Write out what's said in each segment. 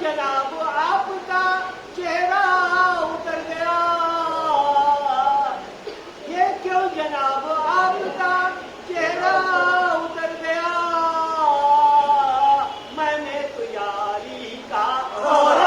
جناب آپ کا چہرہ اتر گیا؟ یہ کیوں جناب آپ کا چہرہ اتر گیا؟ میں نے تو یاری کا اور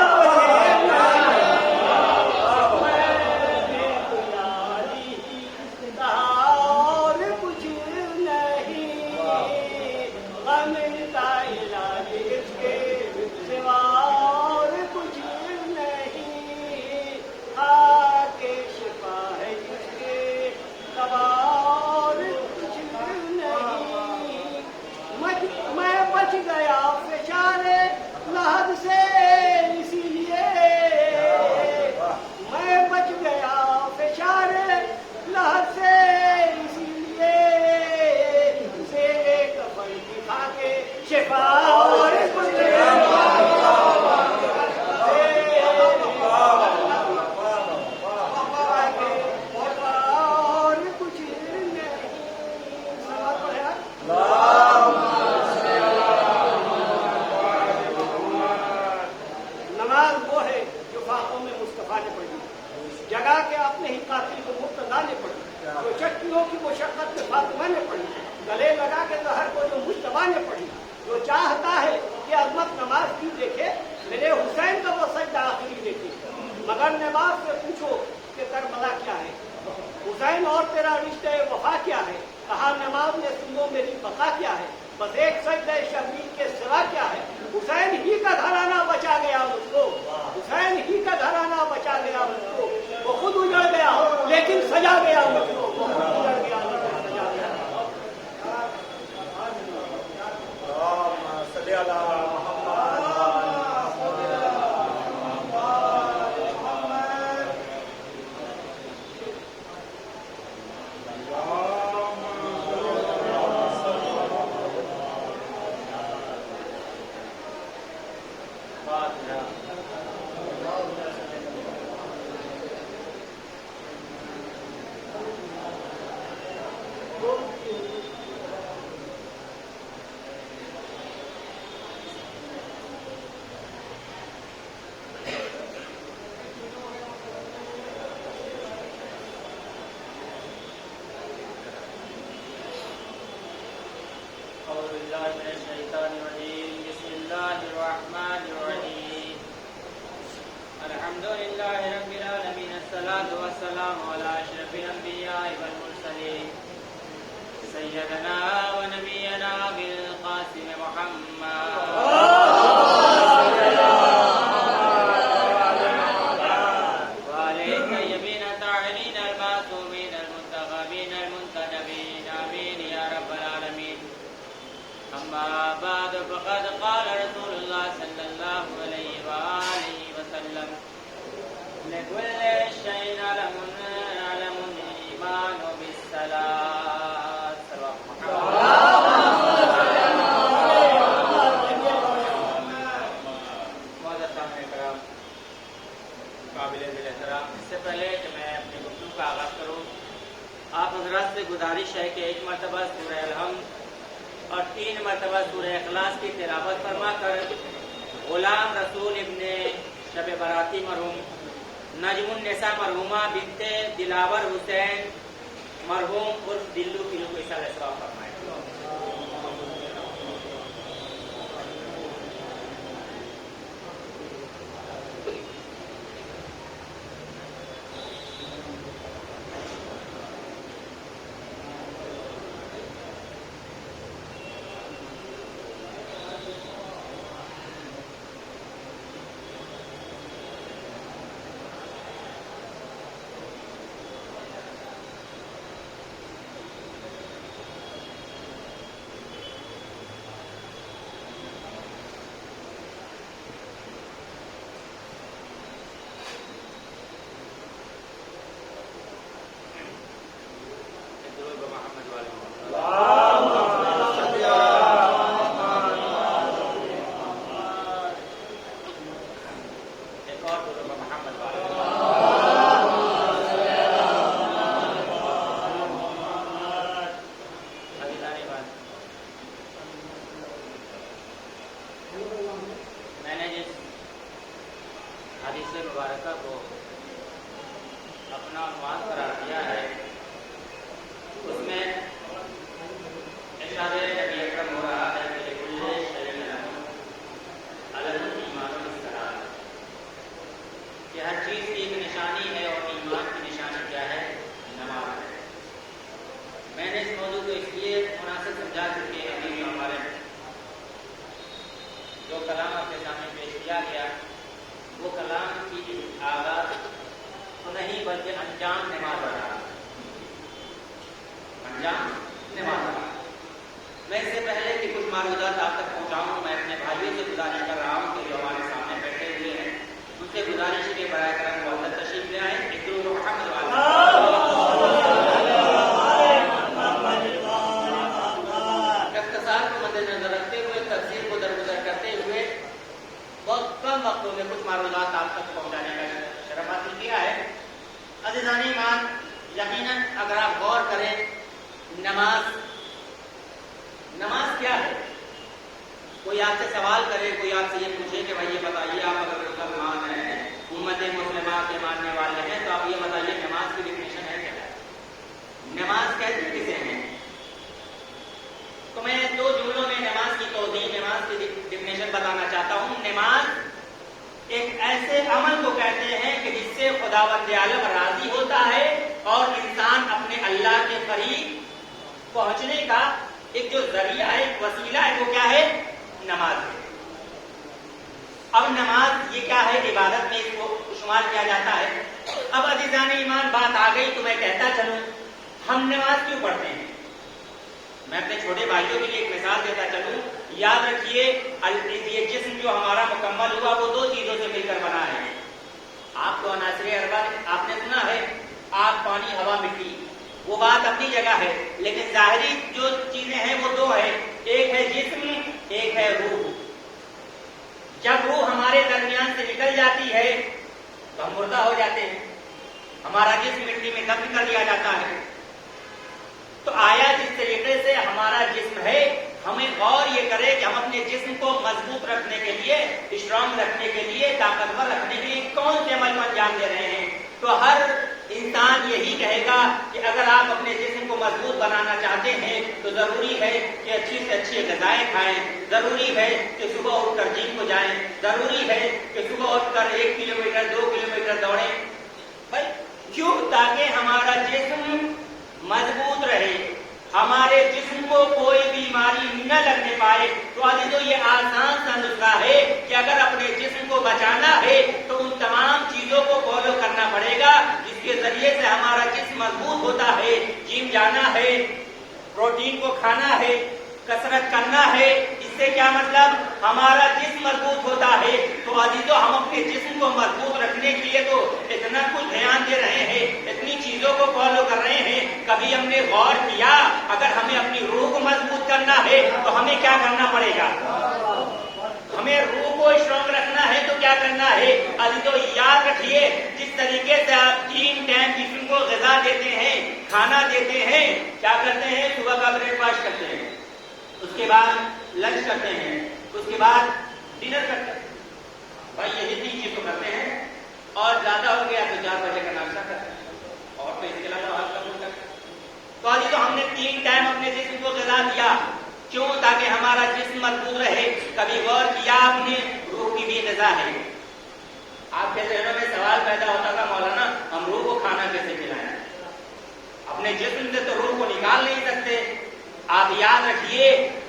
جگہ کے اپنے ہی قاتل کو مقتدا نے پڑھی، جو چٹیوں کی مشقت میں فاطمہ نے پڑھی، گلے لگا کے زہر کو جو مجتبیٰ نے پڑھی، جو چاہتا ہے کہ عظمت نماز کی دیکھے میرے حسین کا وہ سجدہ آخری دیکھے، مگر نماز سے پوچھو کہ کربلا کیا ہے، حسین اور تیرا رشتہ وفا کیا ہے، کہا نماز نے سنو میری بقا کیا ہے، بس ایک سجدہ شبیر کے سوا کیا ہے، حسین ہی کا گھرانہ بچا گیا مجھ کو، حسین ہی کا گھرانہ بچا گیا مجھ کو، وہ خود اجڑ گیا لیکن سجا گیا مجھ کو، وہ خود اجڑ گیا لیکن سجا گیا۔ آپ حضرات سے گزارش ہے کہ ایک مرتبہ سورہ الحمد اور 3 مرتبہ سورہ اخلاص کی تلاوت فرما کر غلام رسول ابن شب براتی مرحوم نجم النساء مرحومہ بنت دلاور حسین مرحوم عرف دلو کی کو اس طرح فرمائے۔ حدیث مبارکہ کو اپنا عنوان قرار دیا ہے، اس میں ارشاد نبی اکرم ہو رہا ہے کہ لکل شیء علامۃ ایمان الصلاۃ، کہ ہر چیز کی ایک نشانی ہے اور ایمان کی نشانی کیا ہے؟ نماز ہے۔ میں نے اس موضوع کو اس لیے مناسب سمجھا کہ ابھی جو ہمارے جو کلام اپنے سامنے پیش کیا گیا وہ کلام کی آغاز تو نہیں بلکہ انجام نماز رہا، انجام نماز رہا۔ میں اس سے پہلے کہ کچھ معلومات آپ تک پہنچاؤں، میں اپنے بھائیوں سے گزارش کر رہا ہوں کہ جو ہمارے سامنے بیٹھے ہوئے ہیں ان سے گزارش کے برائے کرم محمد تشریف لے آئیں، ایک درود محمد اختصار کو مد نظر رکھتے ہوئے تفسیر کو درگزر کرتے ہوئے بہت کم وقتوں میں کچھ معلومات آپ تک پہنچانے کا شرف حاصل کیا ہے۔ عزیزان ایمان، یقیناً اگر آپ غور کریں نماز کیا ہے؟ کوئی آپ سے سوال کرے، کوئی آپ سے یہ پوچھے کہ بھائی یہ بتائیے آپ اگر مسلمان ہیں، امت مسلمہ کے ماننے والے ہیں، تو آپ یہ بتائیے نماز کی ڈیفینیشن ہے کیا؟ نماز کہتے کسے ہیں؟ تو میں دو جملوں میں نماز کی توضیح، نماز کی ڈیفینیشن بتانا چاہتا ہوں۔ نماز ایک ایسے عمل کو کہتے ہیں کہ جس سے خداوند عالم راضی ہوتا ہے اور انسان اپنے اللہ کے قریب پہنچنے کا ایک جو ذریعہ ہے، ایک وسیلہ ہے، وہ کیا ہے؟ نماز ہے۔ اب نماز یہ کیا ہے؟ عبادت میں اس کو شمار کیا جاتا ہے۔ اب عزیزان ایمان بات آ گئی تو میں کہتا چلوں ہم نماز کیوں پڑھتے ہیں؟ میں اپنے چھوٹے بھائیوں کے لیے ایک مثال دیتا چلوں۔ یاد رکھیے یہ جسم جو ہمارا مکمل ہوا وہ دو چیزوں سے مل کر بنا ہے۔ آپ کو عناصر اربع آپ نے سنا ہے، آگ، پانی، ہوا، مٹی، وہ بات اپنی جگہ ہے، لیکن ظاہری جو چیزیں ہیں وہ دو ہے، ایک ہے جسم، ایک ہے روح۔ جب روح ہمارے درمیان سے نکل جاتی ہے تو ہم مردہ ہو جاتے ہیں، ہمارا جسم مٹی میں دفن کر دیا جاتا ہے۔ تو آیا جس طریقے سے ہمارا جسم ہے، ہمیں غور یہ کرے کہ ہم اپنے جسم کو مضبوط رکھنے کے لیے، اسٹرانگ رکھنے کے لیے، طاقتور رکھنے کے لیے کون سے عمل کو انجام دے رہے ہیں؟ تو ہر انسان یہی کہے گا کہ اگر آپ اپنے جسم کو مضبوط بنانا چاہتے ہیں تو ضروری ہے کہ اچھی سے اچھی غذائیں کھائیں، ضروری ہے کہ صبح اٹھ کر جم کو جائیں، ضروری ہے کہ صبح اٹھ کر 1 کلومیٹر 2 کلومیٹر دوڑیں۔ بھائی کیوں؟ تاکہ ہمارا جسم مضبوط رہے، ہمارے جسم کو کوئی بیماری نہ لگنے پائے۔ تو عزیزو یہ آسان سا نسخہ ہے کہ اگر اپنے جسم کو بچانا ہے تو ان تمام چیزوں کو فالو کرنا پڑے گا جس کے ذریعے سے ہمارا جسم مضبوط ہوتا ہے۔ جم جانا ہے، پروٹین کو کھانا ہے، کسرت کرنا ہے، اس سے کیا مطلب؟ ہمارا جسم مضبوط ہوتا ہے۔ تو عزیزو ہم اپنے جسم کو مضبوط رکھنے کے لیے تو اتنا کچھ دھیان دے رہے ہیں، اتنی چیزوں کو فالو کر رہے ہیں، کبھی ہم نے غور کیا اگر ہمیں اپنی روح کو مضبوط کرنا ہے تو ہمیں کیا کرنا پڑے گا؟ ہمیں روح کو اسٹرانگ رکھنا ہے تو کیا کرنا ہے؟ عزیزو یاد رکھیے جس طریقے سے آپ 3 ٹائم جسم کو غذا دیتے ہیں، کھانا دیتے ہیں، کیا کرتے ہیں؟ صبح کا بریک فاسٹ کرتے ہیں، اس کے بعد لنچ کرتے ہیں، اس کے بعد ڈنر کرتے ہیں۔ بھائی یہی 3 چیز تو کرتے ہیں، اور زیادہ ہو گیا تو 4 بجے کا ناشتہ کرتے ہیں، اور تو اس کے علاوہ اور کم کرتے ہیں۔ تو عزیزو ہم نے 3 ٹائم اپنے جسم کو غذا دیا، کیوں؟ تاکہ ہمارا جسم مضبوط رہے۔ کبھی غور کیا آپ نے؟ روح کی بھی غذا ہے۔ آپ کے ذہنوں میں سوال پیدا ہوتا تھا مولانا ہم روح کو کھانا کیسے کھلائیں؟ اپنے جسم سے تو روح کو نکال نہیں سکتے۔ آپ یاد رکھیے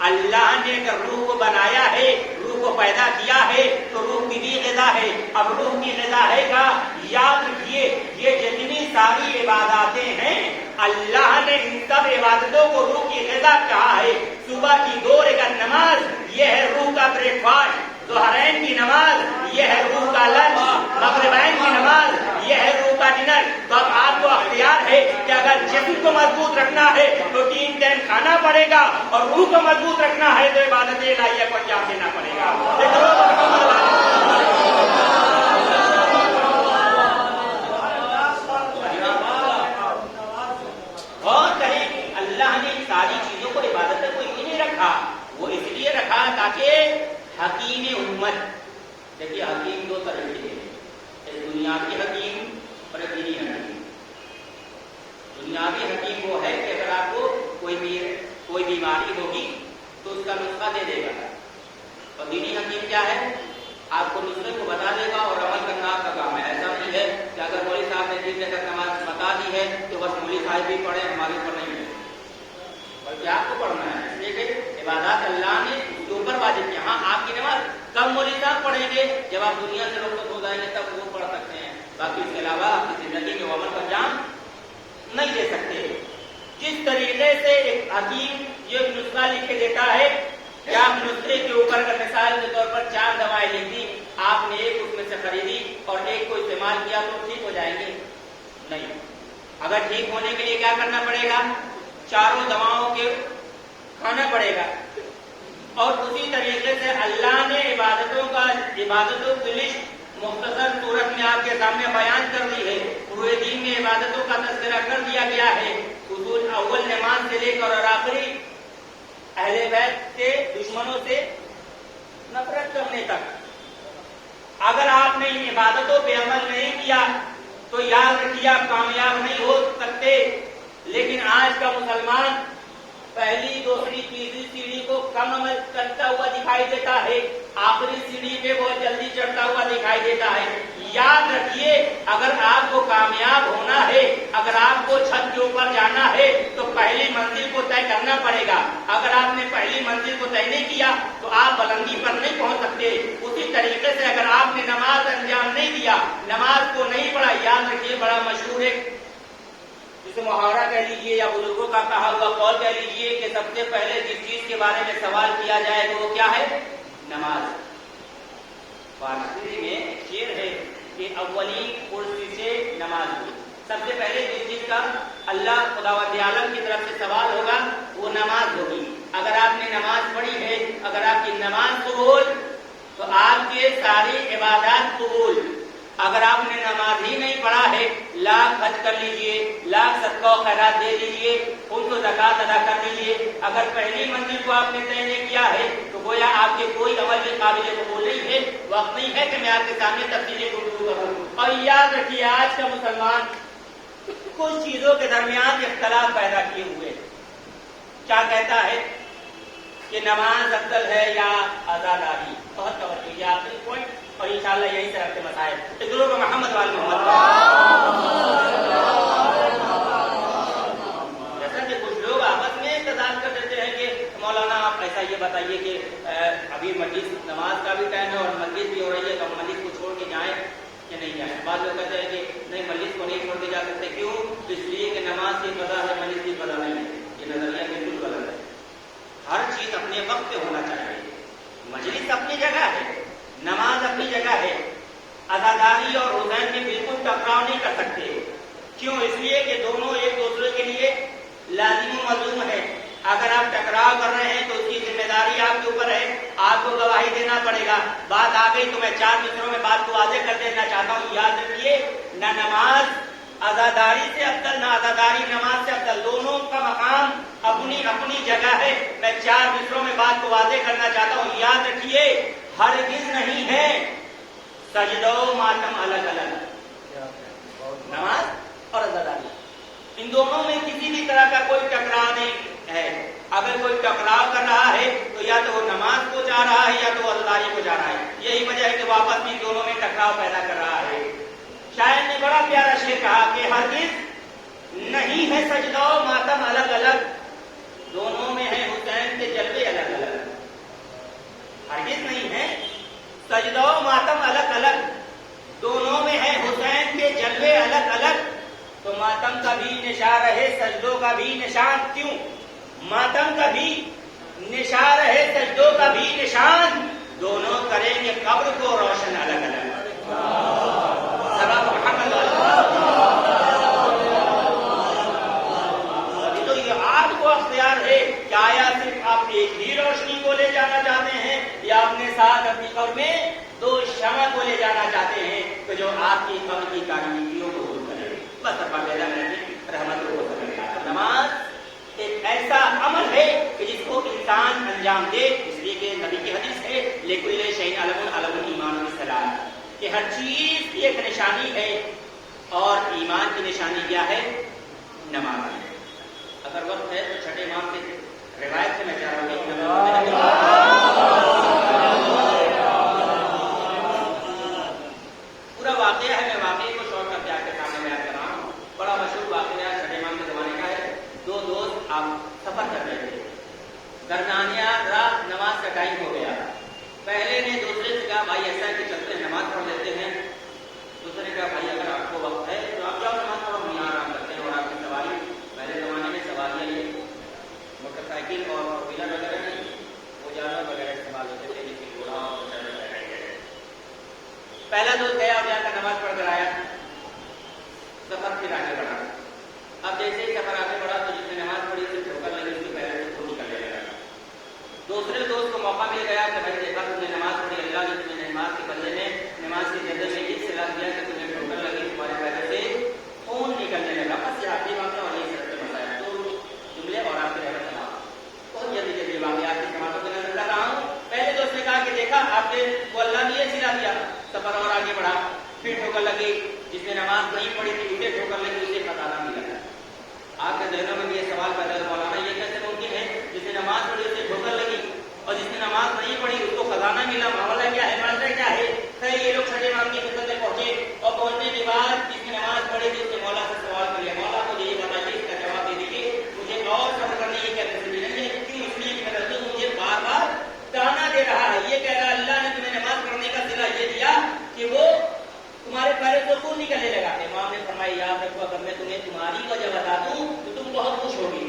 اللہ نے اگر روح کو بنایا ہے، روح کو پیدا کیا ہے تو روح کی بھی غذا ہے۔ اب روح کی غذا ہے گا، یاد رکھیے یہ جتنی ساری عباداتیں ہیں اللہ نے ان سب عبادتوں کو روح کی غذا کہا ہے۔ صبح کی 2 رکعت نماز یہ ہے روح کا بریک فاسٹ، ظہرین کی نماز یہ ہے روح کا لنچ، مغربین کی نماز یہ ہے روح کا ڈنر۔ تو اب آپ کو اختیار ہے کہ اگر جسم کو مضبوط رکھنا ہے تو 3 ٹائم کھانا پڑے گا، اور روح کو مضبوط رکھنا ہے تو عبادت الہیہ کو انجام دینا پڑے گا۔ اور کہیں اللہ نے ان ساری چیزوں کو عبادت کو ہی نہیں رکھا، وہ اس لیے رکھا تاکہ حکیم امت، دیکھیے حکیم 2 طرح کے ہیں، ایک دنیاوی حکیم اور ایک دینی حکیم۔ دنیاوی حکیم وہ ہے کہ اگر آپ کو کوئی بیماری ہوگی تو اس کا نسخہ دے دے گا، اور دینی حکیم کیا ہے؟ آپ کو نسخے کو بتا دے گا اور عمل کرنا آپ کا کام ہے۔ ایسا نہیں ہے کہ اگر مولوی صاحب نے 3 رکعت نماز بتا دی ہے تو بس مولوی صاحب بھی پڑھے، ہمارے اوپر نہیں ہے، بلکہ آپ کو پڑھنا ہے۔ اس لیے کہ عبادات اللہ نے اس کے اوپر واجب کیا۔ ہاں آپ کی نماز کب مولوی صاحب پڑھیں گے؟ جب آپ دنیا سے رخصت ہو جائیں گے تب وہ پڑھ سکتے ہیں، باقی اس کے علاوہ آپ کی زندگی میں عمل کا انجام نہیں دے سکتے۔ جس طریقے سے ایک حکیم یہ نسخہ لکھ کے دیتا ہے کہ آپ نسخے کے اوپر کا مثال کے طور پر 4 دوائیں لکھ دی، آپ نے ایک اس میں سے خریدی اور ایک کو استعمال کیا تو ٹھیک ہو جائیں گے؟ نہیں۔ اگر ٹھیک ہونے کے لیے کیا کرنا پڑے گا؟ 4 دواؤں کے کھانا پڑے گا۔ اور اسی طریقے سے اللہ نے عبادتوں کی لسٹ مختصر صورت میں آپ کے سامنے بیان کر دی ہے۔ پورے دین میں عبادتوں کا تذکرہ کر دیا گیا ہے، اصول اول نماز سے لے کر اور آخری اہل بیت کے دشمنوں سے نفرت کرنے تک۔ اگر آپ نے ان عبادتوں پہ عمل نہیں کیا تو یاد رکھیے آپ کامیاب نہیں ہو سکتے۔ لیکن آج کا مسلمان پہلی، دوسری، تیسری سیڑھی کو کم عمل کرتا ہوا دکھائی دیتا ہے، آخری سیڑھی پہ بہت جلدی چڑھتا ہوا دکھائی دیتا ہے۔ یاد رکھیے اگر آپ کو کامیاب ہونا ہے، اگر آپ کو چھت کے اوپر جانا ہے تو پہلی منزل کو طے کرنا پڑے گا۔ اگر آپ نے پہلی منزل کو طے نہیں کیا تو آپ بلندی پر نہیں پہنچ سکتے۔ اسی طریقے سے اگر آپ نے نماز انجام نہیں دیا، نماز کو نہیں پڑھا، یاد رکھیے بڑا مشہور ہے جسے محاورہ کہہ لیجیے یا بزرگوں کا کہا ہوا قول کہہ لیجیے کہ سب سے پہلے جس چیز کے بارے میں سوال کیا جائے تو وہ کیا ہے؟ نماز۔ فارسی میں شعر ہے کہ اولین کرسی سے نماز ہوئی۔ سب سے پہلے جس چیز کا اللہ خداوند عالم کی طرف سے سوال ہوگا وہ نماز ہوگی۔ اگر آپ نے نماز پڑھی ہے، اگر آپ کی نماز قبول تو آپ کے ساری عبادات قبول۔ اگر آپ نے نماز ہی نہیں پڑھا ہے، لاکھ حج کر لیجئے، لاکھ صدقہ و خیرات دے دیجئے، ان کو زکوٰۃ ادا کر لیجئے، اگر پہلی منزل کو آپ نے طے نہیں کیا ہے تو گویا آپ کے کوئی عمل بھی قابل قبول نہیں ہے۔ وقت نہیں ہے کہ میں آپ کے سامنے تفصیلی گفتگو کروں۔ اور یاد رکھیے آج کا مسلمان کچھ چیزوں کے درمیان اختلاف پیدا کیے ہوئے، کیا کہتا ہے کہ نماز افضل ہے یا آزاداری؟ بہت توجہ کیجیے آخری پوائنٹ، اور انشاءاللہ یہی سے رکھتے مسائل ضرور محمد وال محمد۔ جیسا کہ کچھ لوگ آپس میں اختلاف کر دیتے ہیں کہ مولانا آپ ایسا یہ بتائیے کہ ابھی مسجد نماز کا بھی ٹائم ہے اور مسجد بھی ہو رہی ہے تو ہم مسجد کو چھوڑ کے جائیں کہ نہیں جائیں؟ بعض لوگ کہتے ہیں کہ نہیں مسجد کو نہیں چھوڑ کے جا سکتے، کیوں؟ اس لیے کہ نماز کی قضا ہے، مسجد کی قضا نہیں ہے۔ یہ نظریہ بالکل غلط ہے۔ ہر چیز اپنے وقت پہ ہونا چاہیے۔ مجلس اپنی جگہ ہے، نماز اپنی جگہ ہے، عزاداری اور حسین میں بالکل ٹکراؤ نہیں کر سکتے۔ کیوں؟ اس لیے کہ دونوں ایک دوسرے کے لیے لازم و ملزوم ہے۔ اگر آپ ٹکراؤ کر رہے ہیں تو اس کی ذمہ داری آپ کے اوپر ہے، آپ کو گواہی دینا پڑے گا۔ بات آ گئی تو میں 4 مصروں میں بات کو واضح کر دینا چاہتا ہوں۔ یاد رکھیے نہ نماز عزاداری سے افضل نہ عزاداری نماز سے افضل، دونوں کا مقام اپنی اپنی جگہ ہے۔ میں 4 مصروں میں بات کو واضح کرنا چاہتا ہوں۔ یاد رکھیے ہرگز نہیں ہے سجدہ و ماتم الگ الگ، نماز اور عزاداری ان دونوں میں کسی بھی طرح کا کوئی ٹکراؤ نہیں ہے۔ اگر کوئی ٹکراؤ کر رہا ہے تو یا تو وہ نماز کو جا رہا ہے یا تو وہ عزاداری کو جا رہا ہے۔ یہی وجہ ہے کہ وہ آپس میں دونوں میں ٹکراؤ پیدا کر رہا ہے۔ شاعر نے بڑا پیارا شعر کہا کہ ہرگز نہیں ہے سجدہ و ماتم الگ الگ، دونوں میں ہے حسین کے جلوے الگ الگ۔ ہرگز نہیں ہے سجدہ و ماتم الگ الگ، دونوں میں ہے حسین کے جلوے الگ الگ۔ تو ماتم کا بھی نشان رہے، سجدوں کا بھی نشان، کیوں؟ ماتم کا بھی نشان رہے، سجدوں کا بھی نشان، دونوں کریں گے قبر کو روشن الگ الگ۔ ابھی تو یہ آپ کو اختیار ہے کہ آیا صرف آپ ایک ہی روشنی کو لے جانا چاہتے ہیں یا اپنے ساتھ اپنی قبر میں 2 شمع کو لے جانا چاہتے ہیں کہ جو آپ کی قبر کی تاریکیوں کو دور کرے۔ بس رحمت کو نماز ایک ایسا عمل ہے کہ جس کو انسان انجام دے، اس لیے کہ نبی کی حدیث ہے لِكُلِّ شَيْءٍ عَلَمٌ عَلَمُ الْإِيمَانُ بِالصَّلَاةِ، کہ ہر چیز کی ایک نشانی ہے، اور ایمان کی نشانی کیا ہے؟ نماز ہے۔ اگر وقت ہے تو چھٹے امام کی روایت سے میں چاہ رہا ہوں پورا واقعہ ہے، میں واقعے کو شوق کر کے آپ کے سامنے بیان کر رہا ہوں۔ بڑا مشہور واقعہ چھٹے امام کے زمانے کا ہے۔ دو دوست آپ سفر کر رہے تھے، درمیانیہ رات نماز کا ٹائم ہو گیا۔ پہلے نے دوسرے سے کہا بھائی ایسا ہے کہ چلتے ہیں نماز پڑھ لیتے ہیں۔ دوسرے نے کہا بھائی اگر آپ کو وقت ہے تو آپ جاؤ نماز پڑھو، ہم یہاں آرام کرتے ہیں۔ اور آپ کی سواری، پہلے زمانے میں سواریاں یہ موٹر سائیکل اور ویلر وغیرہ نہیں، وہ جانور وغیرہ استعمال ہوتے تھے، جیسے گھوڑا اور پہلا دوست گیا اور جا کر نماز پڑھ کر آیا، سفر پھر آگے بڑھا۔ اب جیسے ہی سفر آگے بڑھا تو جس نے نماز پڑھی اسے ٹھوکر لگی، اس کے پہلے سے خود نکلنے لگا۔ دوسرے دوست کو موقع مل گیا کہ بھائی دیکھا تم نے نماز پڑھی، اللہ نے تمہیں نماز کے بدلے میں نماز کے جدے میں یہ صلاح دیا کہ تمہیں ٹھوکر لگی، تمہارے پہلے سے خون نکلنے لگا۔ بس یہ آخری واقعہ اور یہ سب سے مسائل دو جملے اور آپ کے رہنا تمام بہت جلدی جلدی واقعات کی سماعتوں میں نظر رہا ہوں۔ پہلے دوست نے کہا کہ دیکھا آپ نے وہ اللہ نے یہ صلاح دیا، سفر اور آگے بڑھا، پھر ٹھوکر لگی۔ جس نے نماز نہیں پڑھی تھی اسے ٹھوکر لگی، اسے خزانہ ملا۔ آپ کے ذہنوں میں یہ سوال پیدا ہوا مولانا یہ کیسے ممکن ہے؟ جس نے نماز پڑھی اسے ٹھوکر لگی اور جس نے نماز نہیں پڑھی اس کو خزانہ ملا، معاملہ کیا ہے؟ معاملہ کیا ہے؟ خیر یہ لوگ چھٹے امام کی خدمت میں پہنچے اور پہنچنے کے بعد جس نے نماز پڑھی تھی اس نے مولا سے سوال کر لیا، مولا مجھے یہ بتائیے، اس کا جواب دے دیجیے، مجھے اور سفر کرنے یہ کہتے نہیں ہے کیوں؟ اس لیے کہ میرا رسول مجھے بار بار تانا دے رہا ہے، یہ کہہ رہا اللہ نے تمہیں نماز پڑھنے کا صلہ یہ دیا کہ وہ تمہارے پیروں سے خون نکلنے لگا۔ امام نے فرمایا یاد رکھو اگر میں تمہیں تمہاری وجہ بتا دوں تو تم بہت خوش ہوگی،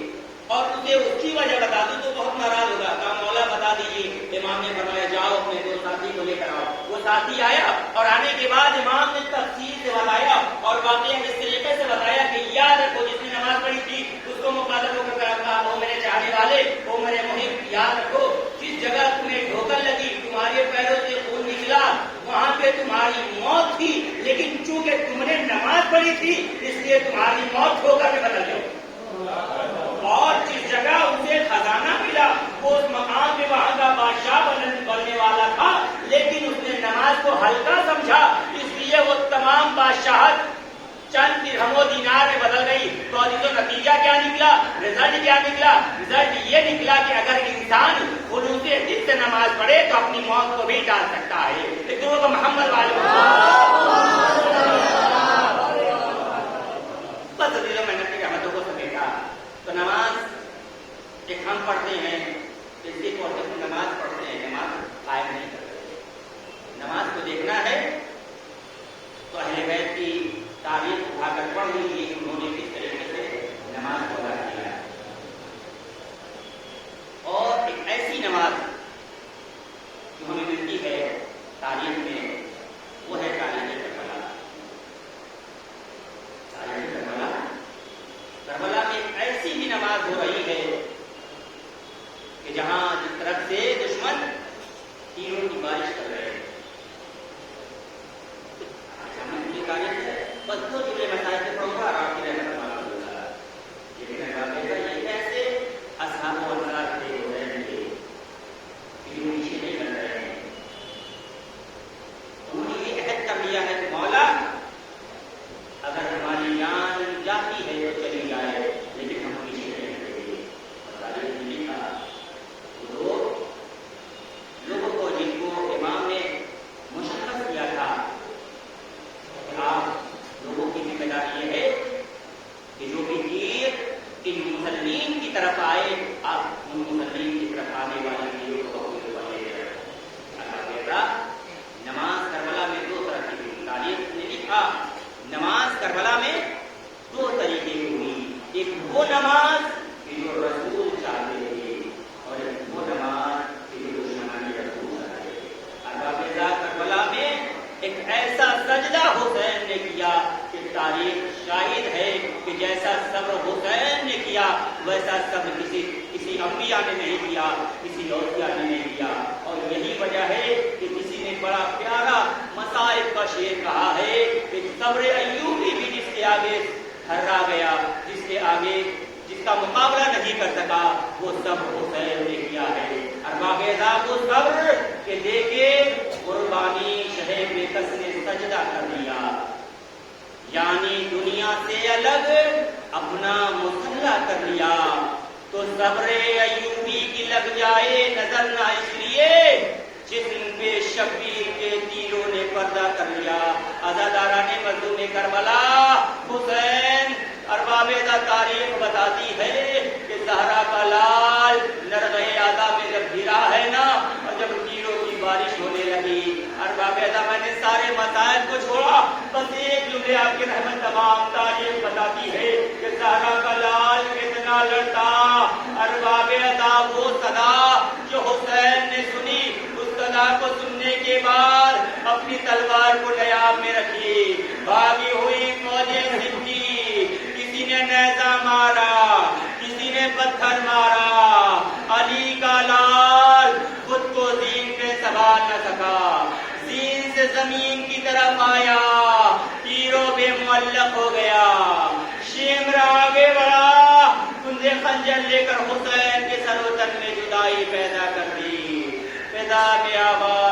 اور تجھے اس کی وجہ بتا دوں تو بہت ناراض ہوگا۔ کہا مولا بتا دیجیے۔ امام نے فرمایا جاؤ اپنے دو ساتھی کو لے کر آؤ۔ وہ ساتھی آیا اور آنے کے بعد امام نے تفصیل سے بتایا اور واقعہ اس طریقے سے بتایا کہ یاد رکھو جس نے نماز پڑھی تھی اس کو مخاطب ہو کر کہا وہ میرے چاہنے والے، وہ میرے محب، یاد رکھو جس جگہ تمہیں ٹھوکر لگی، تمہارے پیروں سے خون نکلا، وہاں پہ تمہاری موت تھی، لیکن چونکہ تم نے نماز پڑھی تھی اس لیے تمہاری موت ٹھوکر میں بدل گئی۔ اور جس جگہ اسے خزانہ ملا وہ اس مقام پہ وہاں کا بادشاہ بننے والا تھا، لیکن اس نے نماز کو ہلکا سمجھا، اس لیے وہ تمام بادشاہت چند درہم و دینار میں بدل گئی۔ تو عزیزو نتیجہ کیا نکلا؟ رزلٹ کیا نکلا؟ رزلٹ یہ نکلا کہ اگر انسان خلوص دل سے نماز پڑھے تو اپنی موت کو بھی ٹال سکتا ہے۔ ایک دو محمد والے بس عزیزو میں نے اپنی رحمتوں کو سمیٹا تو نماز ایک ہم پڑھتے ہیں، اس کو نماز پڑھتے ہیں، نماز قائم نہیں کرتے۔ نماز کو دیکھنا ہے تو اہل بیت کی تاریخ اٹھا کر پڑھ لیجیے، انہوں نے کس طریقے سے نماز کو ادا کیا، اور ایک ایسی نماز جو ہمیں ملتی ہے تاریخ میں وہ ہے تاریخ کربلا۔ تاریخ کربلا، کربلا میں ایک ایسی بھی نماز ہو رہی ہے کہ جہاں جس طرف سے دشمن تیروں کی بارش کر رہے ہیں۔ بس دو جملے مسائل سے پڑھوں گا اور آپ کی رحمت معلوم ہوگا۔ یہ ایسے اصحاب و انصار تھے جو نیچے نہیں کر رہے ہیں، انہوں نے یہ عہد کر لیا ہے کہ مولا اگر ہماری جان جاتی ہے تو چلی جائے لیکن ہم پیچھے نہیں رہیں گے۔ لوگوں کو جن کو امام نے مشخص کیا تھا کہ آپ لوگوں کی ذمہ داری یہ ہے کہ جو بھی تیر ان مسلمین کی طرف آئے آپ ان مسلمین کی طرف آنے والے تیروں کو نماز کربلا میں دو طرح کی ہوئی۔ تاریخ نے لکھا نماز کربلا میں دو طریقے کی ہوئی، ایک وہ نماز جو رسول چاہتے تھے اور ایک وہ نماز جو دشمنان رسول چاہتے تھے۔ کربلا میں ایک ایسا سجدہ حسین نے کیا کہ تاریخ شاہد ہے کہ جیسا صبر حسین نے کیا ویسا صبر کسی انبیاء نے نہیں کیا، کسی اولیاء نے نہیں کیا۔ اور یہی وجہ ہے کہ کسی نے بڑا پیارا مصائب کا شعر کہا ہے کہ صبر ایوبی بھی جس کے آگے ہرا گیا، جس کے آگے جس کا مقابلہ نہیں کر سکا وہ صبر حسین نے کیا ہے۔ ارباب وہ صبر کہ دیکھے قربانی شہ بے کس نے سجدہ کر لیا، یعنی دنیا سے الگ اپنا مسلح کر لیا، تو صبر ایوبی کی لگ جائے نظر نہ اس لیے جسم پہ شبیر کے تیروں نے پردہ کر لیا۔ عزاداران مظلوم کربلا، حسین ارباب تاریخ بتاتی ہے کہ زہرا کا لال نرغے آدھا میں جب گرا ہے نا، اور جب تیروں کی بارش ہونے لگی، ارباب میں نے سارے مسائل کو چھوڑا، بس ایک جملے آپ کی رحمت تمام تاریخ بتاتی ہے کہ زہرا کا لال کتنا لڑتا۔ ارباب وہ صدا جو حسین نے سنی، اس صدا کو سننے کے بعد اپنی تلوار کو نیاب میں رکھی، بھاگی ہوئی فوجیں سمٹی، کسی نے نیزہ مارا، کسی نے پتھر مارا، علی کا لال خود کو زین پہ سنبھال نہ سکا، زین سے زمین کی طرف آیا، تیروں بے معلق ہو گیا، شیمرا آگے بڑھا، کندے خنجر لے کر حسین کے سر و تن میں جدائی پیدا کر دی، فضا میں آواز